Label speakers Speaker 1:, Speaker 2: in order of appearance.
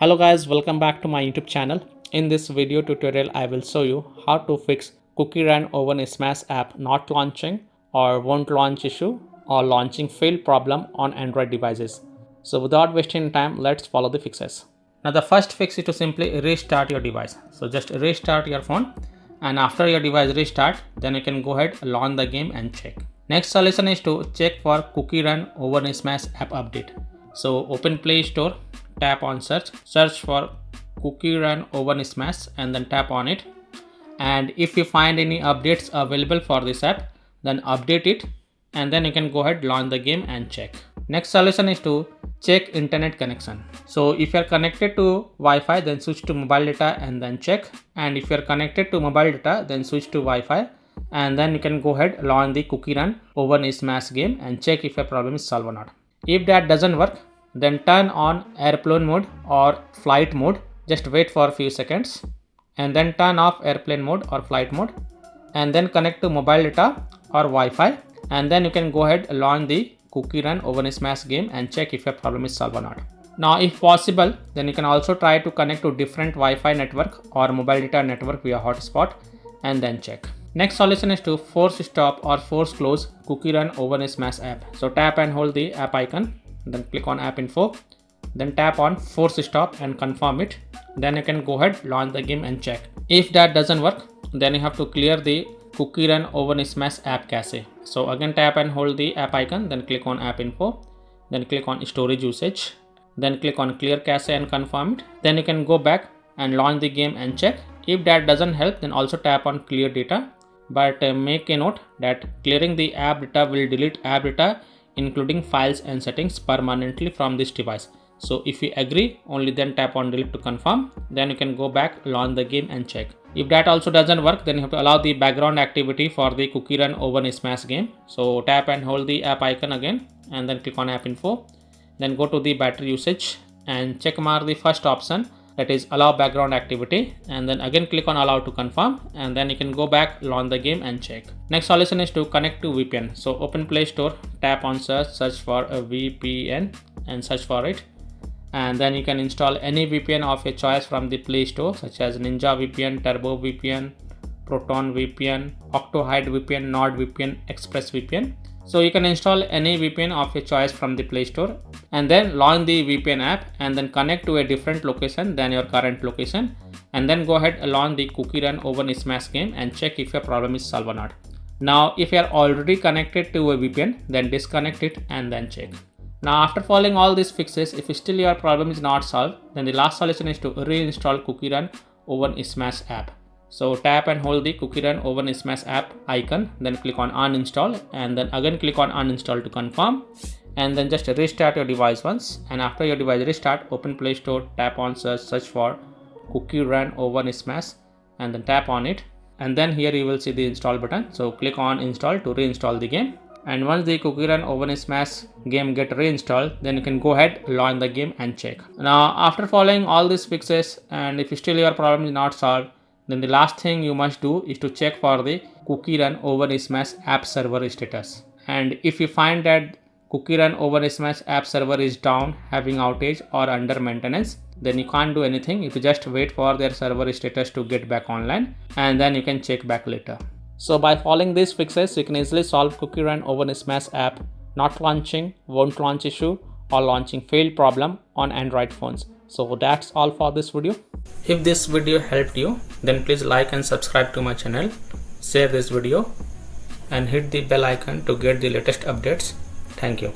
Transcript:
Speaker 1: Hello guys, welcome back to my YouTube channel. In this video tutorial, I will show you how to fix CookieRun OvenSmash app not launching or won't launch issue or launching failed problem on Android devices. So without wasting time, let's follow the fixes. Now the first fix is to simply restart your device. So just restart your phone, and after your device restart, then you can go ahead, launch the game and check. Next solution is to check for CookieRun OvenSmash app update. So open Play Store, tap on search for CookieRun OvenSmash and then tap on it. And if you find any updates available for this app, then update it, and then you can go ahead, launch the game and check. Next solution is to check internet connection. So if you are connected to Wi-Fi, then switch to mobile data and then check. And if you are connected to mobile data, then switch to Wi-Fi, and then you can go ahead, launch the CookieRun OvenSmash game and check if your problem is solved or not. If that doesn't work, then turn on airplane mode or flight mode. Just wait for a few seconds and then turn off airplane mode or flight mode, and then connect to mobile data or Wi-Fi, and then you can go ahead, launch the CookieRun OvenSmash game and check if your problem is solved or not. Now if possible, then you can also try to connect to different Wi-Fi network or mobile data network via hotspot and then check. Next solution is to force stop or force close CookieRun OvenSmash app. So tap and hold the app icon, then click on app info, then tap on force stop and confirm it. Then you can go ahead, launch the game and check. If that doesn't work, then you have to clear the CookieRun OvenSmash app cache. So again tap and hold the app icon, then click on app info, then click on storage usage, then click on clear cache and confirm it. Then you can go back and launch the game and check. If that doesn't help, then also tap on clear data, but make a note that clearing the app data will delete app data including files and settings permanently from this device. So if you agree, only then tap on delete to confirm. Then you can go back, launch the game and check. If that also doesn't work, then you have to allow the background activity for the CookieRun OvenSmash game. So tap and hold the app icon again and then click on app info, then go to the battery usage and check mark the first option, that is allow background activity, and then again click on allow to confirm, and then you can go back, launch the game and check. Next solution is to connect to VPN. So open Play Store, tap on search for a VPN and search for it, and then you can install any VPN of your choice from the Play Store, such as Ninja VPN, Turbo VPN, Proton VPN, Octohide VPN, NordVPN, Express VPN. So you can install any VPN of your choice from the Play Store and then launch the VPN app and then connect to a different location than your current location, and then go ahead and launch the CookieRun OvenSmash game and check if your problem is solved or not. Now if you are already connected to a VPN, then disconnect it and then check. Now after following all these fixes, if still your problem is not solved, then the last solution is to reinstall CookieRun OvenSmash app. So tap and hold the CookieRun OvenSmash app icon, then click on uninstall, and then again click on uninstall to confirm, and then just restart your device once. And after your device restart, open Play Store, tap on search for CookieRun OvenSmash and then tap on it, and then here you will see the install button. So click on install to reinstall the game. And once the CookieRun OvenSmash game get reinstalled, then you can go ahead, launch the game and check. Now after following all these fixes, and if still your problem is not solved, then the last thing you must do is to check for the CookieRun OvenSmash app server status. And if you find that CookieRun OvenSmash app server is down, having outage or under maintenance, then you can't do anything. You just wait for their server status to get back online, and then you can check back later. So by following these fixes, you can easily solve CookieRun OvenSmash app not launching, won't launch issue or launching failed problem on Android phones. So that's all for this video. If this video helped you, then please like and subscribe to my channel, share this video and hit the bell icon to get the latest updates. Thank you.